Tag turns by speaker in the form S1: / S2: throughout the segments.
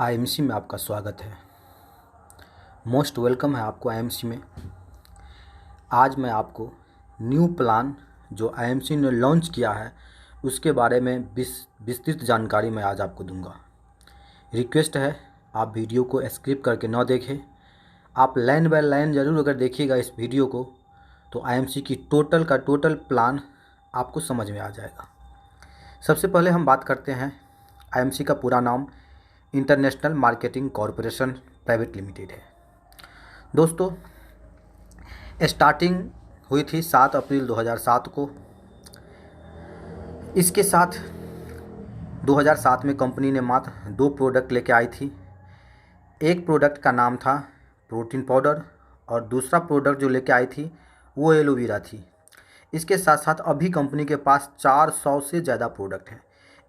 S1: IMC में आपका स्वागत है। मोस्ट वेलकम है आपको आईएमसी में। आज मैं आपको न्यू प्लान जो आईएमसी ने लॉन्च किया है उसके बारे में विस्तृत जानकारी मैं आज आपको दूंगा। रिक्वेस्ट है आप वीडियो को स्किप करके न देखें। आप लाइन बाय लाइन ज़रूर अगर देखिएगा इस वीडियो को तो आईएमसी की टोटल प्लान आपको समझ में आ जाएगा। सबसे पहले हम बात करते हैं, आईएमसी का पूरा नाम international marketing corporation private limited है। दोस्तों, स्टार्टिंग हुई थी 7 अप्रैल 2007 को। इसके साथ 2007 में कंपनी ने मात्र 2 प्रोडक्ट लेके आई थी। एक प्रोडक्ट का नाम था प्रोटीन पाउडर और दूसरा प्रोडक्ट जो लेके आई थी वो एलोवेरा थी। इसके साथ साथ अभी कंपनी के पास 400 से ज़्यादा प्रोडक्ट हैं।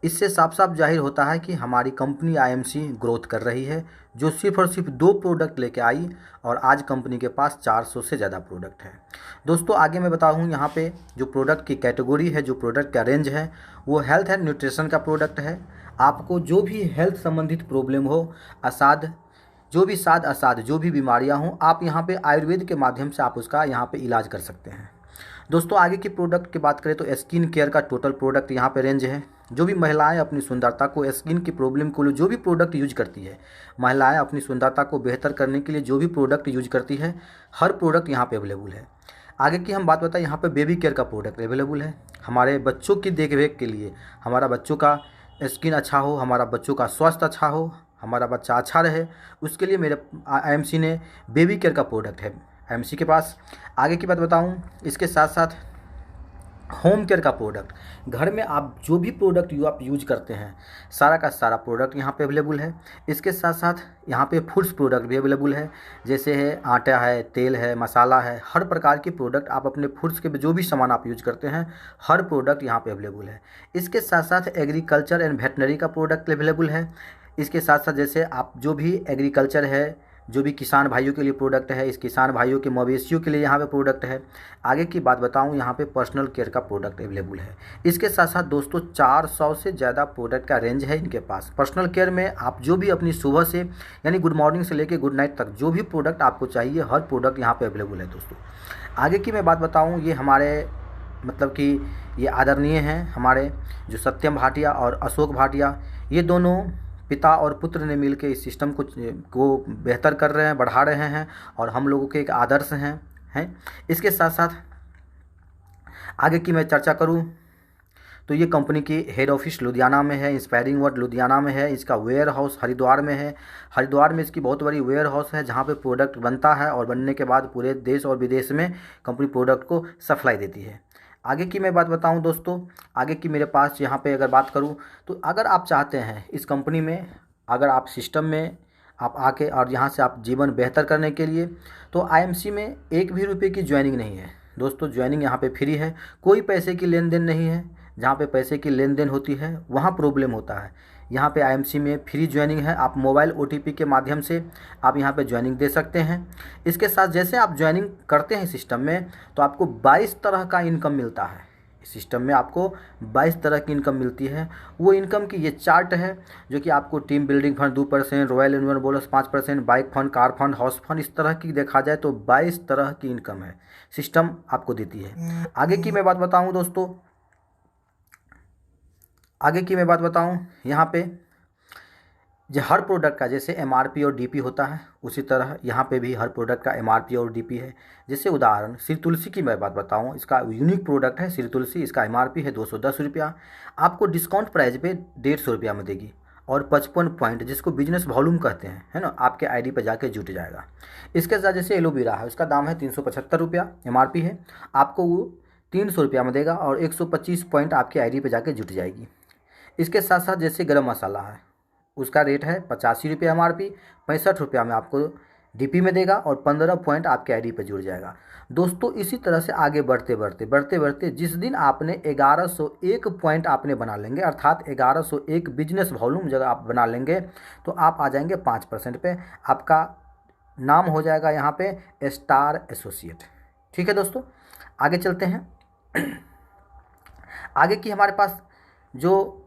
S1: इससे साफ साफ जाहिर होता है कि हमारी कंपनी आईएमसी ग्रोथ कर रही है, जो सिर्फ और सिर्फ 2 प्रोडक्ट लेके आई और आज कंपनी के पास 400 से ज़्यादा प्रोडक्ट है। दोस्तों, आगे मैं बताऊँ यहाँ पे जो प्रोडक्ट की कैटेगरी है, जो प्रोडक्ट का रेंज है वो हेल्थ एंड न्यूट्रिशन का प्रोडक्ट है। आपको जो भी हेल्थ संबंधित प्रॉब्लम हो, साद असाध जो भी बीमारियाँ हों, आप यहाँ पे आयुर्वेद के माध्यम से आप उसका यहाँ पे इलाज कर सकते हैं। दोस्तों, आगे की प्रोडक्ट की बात करें तो स्किन केयर का टोटल प्रोडक्ट यहाँ पे रेंज है। जो भी महिलाएं अपनी सुंदरता को, स्किन की प्रॉब्लम को जो भी प्रोडक्ट यूज करती है, महिलाएं अपनी सुंदरता को बेहतर करने के लिए जो भी प्रोडक्ट यूज करती है, हर प्रोडक्ट यहाँ पे अवेलेबल है। आगे की हम बात बताएं, यहाँ पे बेबी केयर का प्रोडक्ट अवेलेबल है। हमारे बच्चों की देखरेख के लिए, हमारा बच्चों का स्किन अच्छा हो, हमारा बच्चों का स्वास्थ्य अच्छा हो, हमारा बच्चा अच्छा रहे, उसके लिए मेरे आईएमसी ने बेबी केयर का प्रोडक्ट है आईएमसी के पास। आगे की बात बताऊं, इसके साथ साथ होम केयर का प्रोडक्ट, घर में आप जो भी प्रोडक्ट आप यूज करते हैं, सारा का सारा प्रोडक्ट यहाँ पे अवेलेबल है। इसके साथ साथ यहाँ पे फूड्स प्रोडक्ट भी अवेलेबल है, जैसे है आटा है, तेल है, मसाला है, हर प्रकार के प्रोडक्ट आप अपने फूड्स के जो भी सामान आप यूज करते हैं, हर प्रोडक्ट यहाँ पे अवेलेबल है। इसके साथ साथ एग्रीकल्चर एंड वेटनरी का प्रोडक्ट अवेलेबल है। इसके साथ साथ जैसे आप जो भी एग्रीकल्चर है, जो भी किसान भाइयों के लिए प्रोडक्ट है, इस किसान भाइयों के मवेशियों के लिए यहाँ पे प्रोडक्ट है। आगे की बात बताऊँ, यहाँ पे पर्सनल केयर का प्रोडक्ट अवेलेबल है। इसके साथ साथ दोस्तों 400 से ज़्यादा प्रोडक्ट का रेंज है इनके पास। पर्सनल केयर में आप जो भी अपनी सुबह से यानी गुड मॉर्निंग से लेकर गुड नाइट तक जो भी प्रोडक्ट आपको चाहिए, हर प्रोडक्ट यहाँ पर अवेलेबल है। दोस्तों, आगे की मैं बात बताऊँ, ये हमारे मतलब कि ये आदरणीय हैं, हमारे जो सत्यम भाटिया और अशोक भाटिया, ये दोनों पिता और पुत्र ने मिलकर इस सिस्टम को बेहतर कर रहे हैं, बढ़ा रहे हैं और हम लोगों के एक आदर्श हैं। इसके साथ साथ आगे की मैं चर्चा करूं तो ये कंपनी की हेड ऑफिस लुधियाना में है, इंस्पायरिंग वर्ड लुधियाना में है। इसका वेयर हाउस हरिद्वार में है। हरिद्वार में इसकी बहुत बड़ी वेयर हाउस है, जहाँ पे प्रोडक्ट बनता है और बनने के बाद पूरे देश और विदेश में कंपनी प्रोडक्ट को सप्लाई देती है। आगे की मैं बात बताऊं दोस्तों, आगे की मेरे पास यहाँ पे अगर बात करूं तो अगर आप चाहते हैं इस कंपनी में, अगर आप सिस्टम में आप आके और यहाँ से आप जीवन बेहतर करने के लिए, तो आईएमसी में एक भी रुपये की ज्वाइनिंग नहीं है। दोस्तों, ज्वाइनिंग यहाँ पे फ्री है, कोई पैसे की लेन देन नहीं है। जहाँ पे पैसे की लेन देन होती है वहाँ प्रॉब्लम होता है। यहाँ पे आईएमसी में फ्री ज्वाइनिंग है। आप मोबाइल ओटीपी के माध्यम से आप यहाँ पे ज्वाइनिंग दे सकते हैं। इसके साथ जैसे आप ज्वाइनिंग करते हैं सिस्टम में तो आपको 22 तरह का इनकम मिलता है। इस सिस्टम में आपको 22 तरह की इनकम मिलती है। वो इनकम की ये चार्ट है जो कि आपको team building fund 2%, royal annual bonus 5%, bike fund, car fund, house fund, इस तरह की देखा जाए तो 22 तरह की इनकम है सिस्टम आपको देती है। आगे की मैं बात बताऊँ दोस्तों, आगे की मैं बात बताऊं, यहाँ पे जो हर प्रोडक्ट का जैसे एमआरपी और डीपी होता है, उसी तरह यहाँ पे भी हर प्रोडक्ट का एमआरपी और डीपी है। जैसे उदाहरण श्री तुलसी की मैं बात बताऊँ, इसका यूनिक प्रोडक्ट है श्री तुलसी। इसका एमआरपी है 210 रुपया, आपको डिस्काउंट प्राइस पे 150 रुपया में देगी और 55 पॉइंट, जिसको बिजनेस वॉल्यूम कहते हैं, है ना, आपके आईडी पर जाके जुट जाएगा। इसके साथ जैसे एलोवेरा है, उसका दाम है 375 रुपया एमआरपी है, आपको वो 300 रुपया में देगा और 125 पॉइंट आपके आईडी पर जाके जुट जाएगी। इसके साथ साथ जैसे गरम मसाला है, उसका रेट है 85 रुपये एमआरपी, 65 रुपया में आपको डीपी में देगा और 15 पॉइंट आपके आईडी पर जुड़ जाएगा। दोस्तों, इसी तरह से आगे बढ़ते जिस दिन आपने 1101 पॉइंट आपने बना लेंगे, अर्थात 1101 बिजनेस वॉल्यूम जब आप बना लेंगे तो आप आ जाएंगे 5% पे। आपका नाम हो जाएगा यहाँ पे स्टार एसोसिएट। ठीक है दोस्तों, आगे चलते हैं। आगे की हमारे पास जो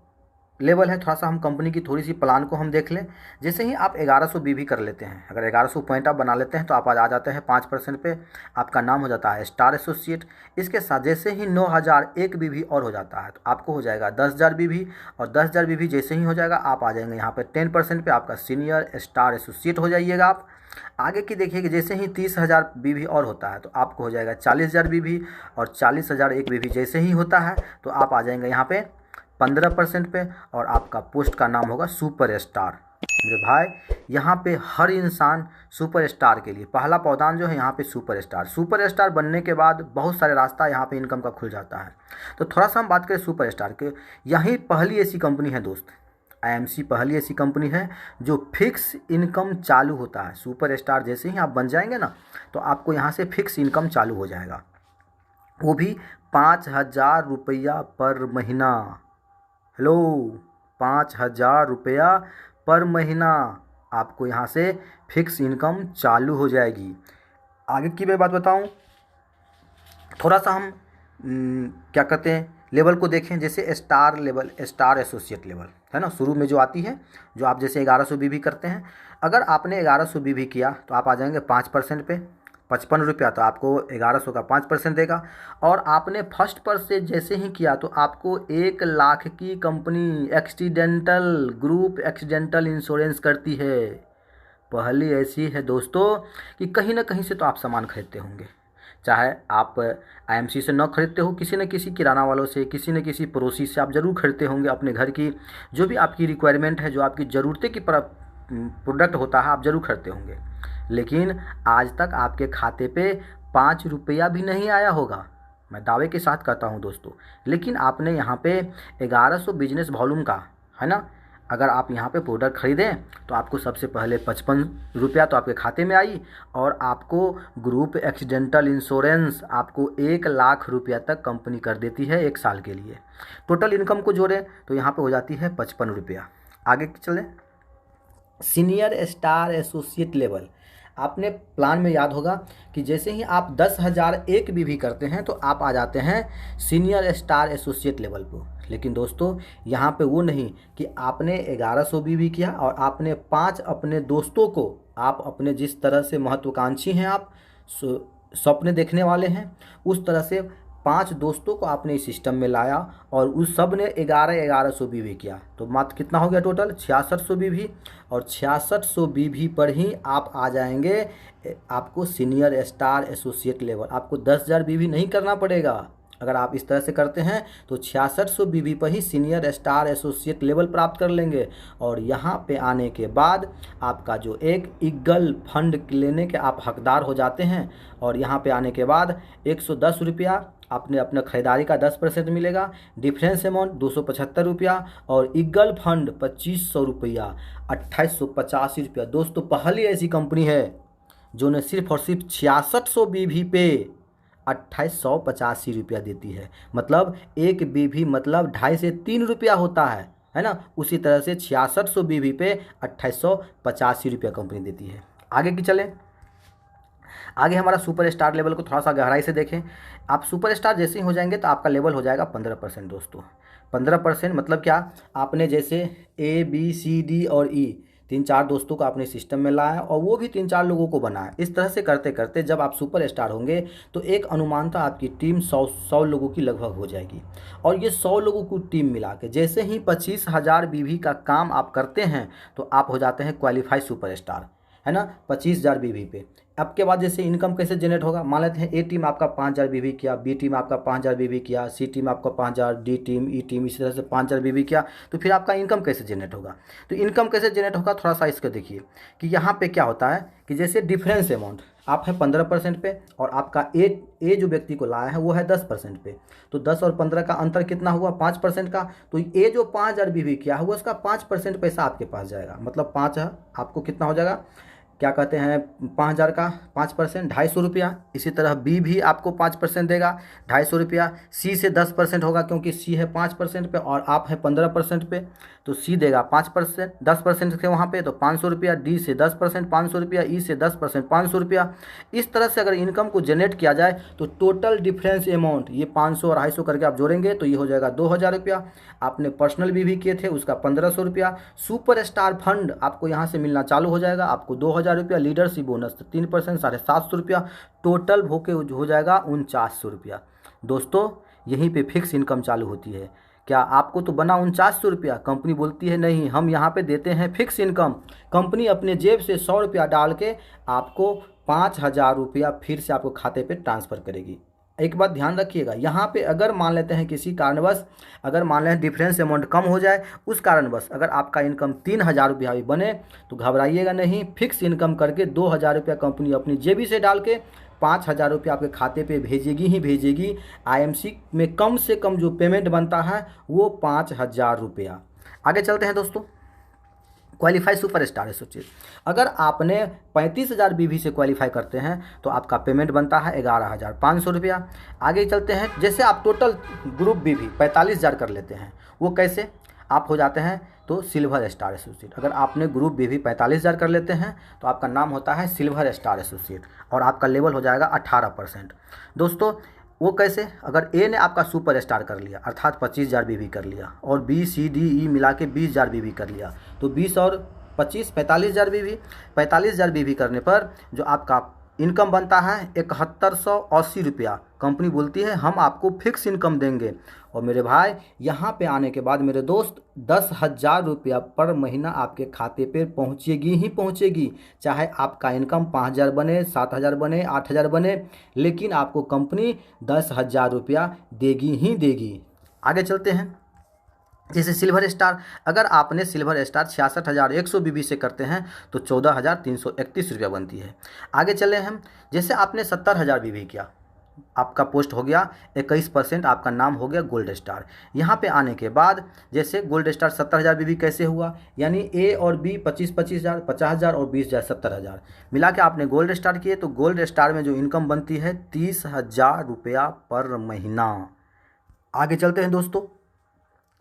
S1: लेवल है, थोड़ा सा हम कंपनी की थोड़ी सी प्लान को हम देख लें। जैसे ही आप 1100 बीवी कर लेते हैं, अगर 1100 पॉइंट आप बना लेते हैं तो आप आ जाते हैं 5% पे, आपका नाम हो जाता है स्टार एसोसिएट। इसके साथ जैसे ही 9001 बीवी और हो जाता है तो आपको हो जाएगा 10,000 बीवी, और 10,000 बीवी जैसे ही हो जाएगा आप आ जाएंगे यहाँ पे 10% पे, आपका सीनियर स्टार एसोसिएट हो जाइएगा आप। आगे की देखिए कि जैसे ही 30,000 बीवी और होता है तो आपको हो जाएगा 40,000 बीवी, और 40,001 बीवी जैसे ही होता है तो आप आ जाएंगे यहाँ पे 15% पे, और आपका पोस्ट का नाम होगा सुपर स्टार। मेरे भाई यहाँ पे हर इंसान सुपर स्टार के लिए पहला पौधान जो है यहाँ पे सुपर स्टार बनने के बाद बहुत सारे रास्ता यहाँ पे इनकम का खुल जाता है। तो थोड़ा सा हम बात करें सुपर स्टार के, यही पहली ऐसी कंपनी है दोस्त, आईएमसी पहली ऐसी कंपनी है जो फिक्स इनकम चालू होता है। सुपर स्टार जैसे ही आप बन जाएंगे ना तो आपको यहाँ से फिक्स इनकम चालू हो जाएगा, वो भी 5,000 रुपया पर महीना। हेलो, 5,000 रुपया पर महीना आपको यहाँ से फिक्स इनकम चालू हो जाएगी। आगे की मैं बात बताऊँ, थोड़ा सा हम क्या कहते हैं लेवल को देखें। जैसे star level, star associate level है ना, शुरू में जो आती है, जो आप जैसे 1100 बीवी करते हैं, अगर आपने 1100 बीवी किया तो आप आ जाएंगे 5% पे, 55 रुपया, तो आपको 1100 का 5% देगा। और आपने फर्स्ट पर से जैसे ही किया तो आपको 1,00,000 की company accidental group accidental insurance करती है। पहली ऐसी है दोस्तों कि कहीं ना कहीं से तो आप सामान खरीदते होंगे, चाहे आप आईएमसी से न खरीदते हो, किसी न किसी किराना वालों से, किसी न किसी पड़ोसी से आप ज़रूर खरीदते होंगे। अपने घर की जो भी आपकी रिक्वायरमेंट है, जो आपकी ज़रूरतें की प्रोडक्ट होता है, आप ज़रूर खरीदते होंगे। लेकिन आज तक आपके खाते पे 5 रुपया भी नहीं आया होगा, मैं दावे के साथ कहता हूँ दोस्तों। लेकिन आपने यहाँ पे 1100 बिजनेस वॉल्यूम का है ना, अगर आप यहाँ पे प्रोडक्ट खरीदें तो आपको सबसे पहले 55 रुपया तो आपके खाते में आई, और आपको ग्रुप एक्सीडेंटल इंश्योरेंस आपको 1,00,000 रुपया तक कंपनी कर देती है 1 साल के लिए। टोटल इनकम को जोड़ें तो यहाँ पे हो जाती है 55 रुपया। आगे चलें, सीनियर स्टार एसोसिएट लेवल, आपने प्लान में याद होगा कि जैसे ही आप 10,001 बीवी करते हैं तो आप आ जाते हैं सीनियर स्टार एसोसिएट लेवल पर। लेकिन दोस्तों यहाँ पे वो नहीं कि आपने 1100 बीवी किया और आपने 5 अपने दोस्तों को, आप अपने जिस तरह से महत्वाकांक्षी हैं, आप सपने देखने वाले हैं, उस तरह से 5 दोस्तों को आपने इस सिस्टम में लाया और उस सब ने 1100 बीवी किया, तो मात्र कितना हो गया टोटल 6600 बीवी। और 6600 बीवी पर ही आप आ जाएंगे, आपको सीनियर स्टार एसोसिएट लेवल, आपको 10,000 बीवी नहीं करना पड़ेगा। अगर आप इस तरह से करते हैं तो 6600 बीवी पर ही सीनियर स्टार एसोसिएट लेवल प्राप्त कर लेंगे। और यहाँ पे आने के बाद आपका जो एक ईगल फंड लेने के आप हकदार हो जाते हैं, और यहाँ पे आने के बाद 110 रुपया आपने अपना ख़रीदारी का 10% मिलेगा, डिफरेंस अमाउंट 275 रुपया, और ईगल फंड 2500 रुपया, 2885 रुपया। दोस्तों पहली ऐसी कंपनी है जो ने सिर्फ और सिर्फ 6600 बीवी पे 2885 रुपया देती है, मतलब एक बीवी मतलब 2.5 से 3 रुपया होता है ना। उसी तरह से 6600 बीवी पे 2885 रुपया कंपनी देती है। आगे की चलें, आगे हमारा सुपर स्टार लेवल को थोड़ा सा गहराई से देखें। आप सुपर स्टार जैसे ही हो जाएंगे तो आपका लेवल हो जाएगा 15% दोस्तों। 15% मतलब क्या, आपने जैसे ABCD और E 3-4 दोस्तों को आपने सिस्टम में लाया और वो भी 3-4 लोगों को बनाया। इस तरह से करते करते जब आप सुपर स्टार होंगे तो एक अनुमानतः आपकी टीम 100 लोगों की लगभग हो जाएगी। और ये 100 लोगों की टीम मिला के जैसे ही 25,000 बीवी का काम आप करते हैं तो आप हो जाते हैं क्वालिफाइड सुपर स्टार, है ना, 25,000 बीवी पे। अब के बाद जैसे इनकम कैसे जनरेट होगा, मान लेते हैं A टीम आपका 5,000 बीवी किया, B टीम आपका 5,000 बीवी किया, C टीम आपका 5,000, D टीम, E टीम इसी तरह से 5,000 बीवी किया, तो फिर आपका इनकम कैसे जनरेट होगा। तो इनकम कैसे जनरेट होगा, थोड़ा सा इसका देखिए कि यहाँ पे क्या होता है कि जैसे डिफरेंस अमाउंट आप है 15% पे और आपका ए जो व्यक्ति को लाया है वो है 10% पे, तो 10 और 15 का अंतर कितना हुआ 5% का। तो ए जो 5,000 बीवी किया है वो उसका 5% पैसा आपके पास जाएगा, मतलब 5 आपको कितना हो जाएगा क्या कहते हैं 5,000 का 5%, 250 रुपया। इसी तरह बी भी आपको 5% देगा, 250 रुपया। सी से 10% होगा, क्योंकि सी है 5% पे और आप है 15% पे, तो सी देगा 5%, 10% थे वहाँ पे, तो 500 रुपया। डी से 10% 500 रुपया, ई से 10% 500 रुपया। इस तरह से अगर इनकम को जनरेट किया जाए तो टोटल डिफरेंस अमाउंट ये 500 और 250 करके आप जोड़ेंगे तो ये हो जाएगा 2,000 रुपया। आपने पर्सनल भी किए थे उसका 1,500 रुपया। सुपर स्टार फंड आपको यहाँ से मिलना चालू हो जाएगा, आपको 2,000 रुपया। लीडरशिप बोनस 3% 750 रुपया। टोटल होके हो जाएगा 4900 रुपया। दोस्तों यहीं पे फिक्स इनकम चालू होती है। क्या आपको तो बना 4900 रुपया, कंपनी बोलती है नहीं, हम यहाँ पे देते हैं फिक्स इनकम। कंपनी अपने जेब से 100 रुपया डाल के आपको 5,000 रुपया फिर से आपको खाते पे ट्रांसफ़र करेगी। एक बात ध्यान रखिएगा, यहाँ पे अगर मान लेते हैं किसी कारणवश, अगर मान लें डिफरेंस अमाउंट कम हो जाए, उस कारणवश अगर आपका इनकम 3,000 रुपया भी बने तो घबराइएगा नहीं। फिक्स इनकम करके 2,000 रुपया कंपनी अपनी जेबी से डाल के 5,000 रुपया आपके खाते पे भेजेगी ही भेजेगी। आईएमसी में कम से कम जो पेमेंट बनता है वो 5,000 रुपया। आगे चलते हैं दोस्तों, क्वालिफाई सुपर स्टार एसोसिएट। अगर आपने 35,000 बीवी से क्वालिफाई करते हैं तो आपका पेमेंट बनता है 11,500 रुपया। आगे चलते हैं, जैसे आप टोटल ग्रुप बीवी 45,000 कर लेते हैं, वो कैसे आप हो जाते हैं तो सिल्वर स्टार एसोसिएट। अगर आपने ग्रुप बीवी 45,000 कर लेते हैं तो आपका नाम होता है सिल्वर स्टार एसोसिएट और आपका लेवल हो जाएगा 18%। दोस्तों वो कैसे, अगर ए ने आपका सुपर स्टार कर लिया अर्थात 25,000 बीवी कर लिया और बी सी डी ई मिला के 20,000 बीवी कर लिया, तो 20 और 25 45,000 बीवी। 45,000 बीवी करने पर जो आपका इनकम बनता है 7180 रुपया। कंपनी बोलती है हम आपको फिक्स इनकम देंगे। और मेरे भाई यहाँ पे आने के बाद मेरे दोस्त 10,000 रुपया पर महीना आपके खाते पे पहुँचेगी ही पहुँचेगी। चाहे आपका इनकम 5,000 बने, 7,000 बने, 8,000 बने, लेकिन आपको कंपनी 10,000 रुपया देगी ही देगी। आगे चलते हैं, जैसे सिल्वर स्टार, अगर आपने सिल्वर स्टार 66,100 बीबी से करते हैं तो 14,331 रुपया बनती है। आगे चले हम, जैसे आपने 70,000 बीबी किया, आपका पोस्ट हो गया 21%, आपका नाम हो गया गोल्ड स्टार। यहाँ पे आने के बाद जैसे गोल्ड स्टार 70,000 बीबी कैसे हुआ, यानी ए और बी 25,000 50,000 और 20,000 70,000 मिला के आपने गोल्ड स्टार किए, तो गोल्ड स्टार में जो इनकम बनती है 30,000 रुपया पर महीना। आगे चलते हैं दोस्तों,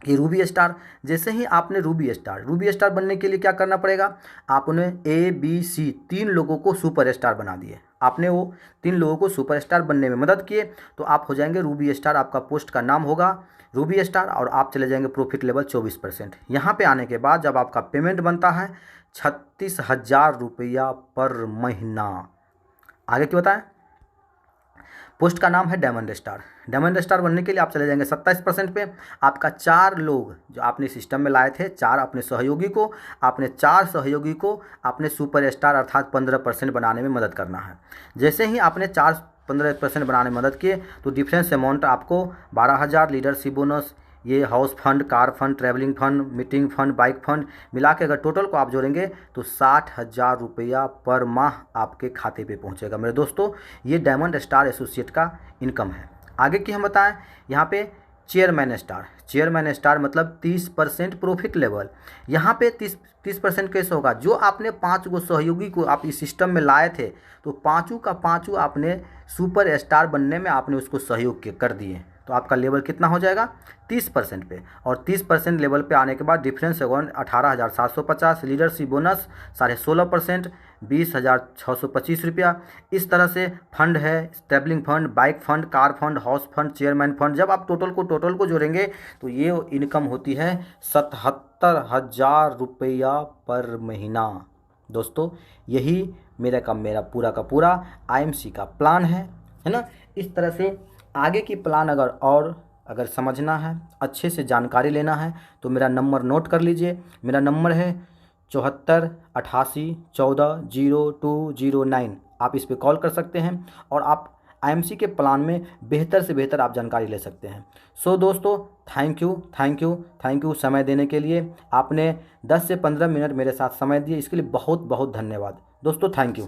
S1: कि रूबी स्टार, जैसे ही आपने रूबी स्टार बनने के लिए क्या करना पड़ेगा, आपने ए बी सी 3 लोगों को सुपर स्टार बना दिए। आपने वो 3 लोगों को सुपर स्टार बनने में मदद किए तो आप हो जाएंगे रूबी स्टार। आपका पोस्ट का नाम होगा रूबी स्टार और आप चले जाएंगे प्रॉफिट लेवल 24%। यहाँ पे आने के बाद जब आपका पेमेंट बनता है 36,000 रुपया पर महीना। आगे क्यों बताएं, पोस्ट का नाम है डायमंड स्टार। डायमंड स्टार बनने के लिए आप चले जाएंगे 27% पे। आपका 4 लोग जो आपने सिस्टम में लाए थे, 4 अपने सहयोगी को, आपने 4 सहयोगी को आपने सुपर स्टार अर्थात 15% बनाने में मदद करना है। जैसे ही आपने 15% बनाने में मदद किए तो डिफरेंस अमाउंट आपको 12,000 लीडरशिप बोनस, ये house fund, car fund, travelling fund, meeting fund, bike fund मिला के अगर टोटल को आप जोड़ेंगे तो 60,000 रुपया पर माह आपके खाते पे पहुंचेगा। मेरे दोस्तों ये डायमंड स्टार एसोसिएट का इनकम है। आगे की हम बताएं, यहाँ पे चेयरमैन स्टार मतलब 30% प्रॉफिट लेवल। यहाँ पे 30% कैसे होगा, जो आपने 5 गो सहयोगी को आप इस सिस्टम में लाए थे तो पाँचों का पाँचों आपने सुपर स्टार बनने में आपने उसको सहयोग कर दिए, तो आपका लेवल कितना हो जाएगा 30% पे। और 30% लेवल पे आने के बाद डिफरेंस अकाउंट 18,750, लीडरशिप बोनस 16.5%, 20,625 रुपया। इस तरह से फंड है, travelling fund, bike fund, car fund, house fund, chairman fund. जब आप टोटल को जोड़ेंगे तो ये इनकम होती है 77,000 रुपया पर महीना। दोस्तों यही मेरा पूरा का पूरा आईएमसी का प्लान है ना। इस तरह से आगे की प्लान अगर समझना है, अच्छे से जानकारी लेना है तो मेरा नंबर नोट कर लीजिए। मेरा नंबर है 74 88 14 0209। आप इस पे कॉल कर सकते हैं और आप आईएमसी के प्लान में बेहतर से बेहतर आप जानकारी ले सकते हैं। सो दोस्तों थैंक यू समय देने के लिए। आपने 10 से 15 मिनट मेरे साथ समय दिए, इसके लिए बहुत बहुत धन्यवाद दोस्तों, थैंक यू।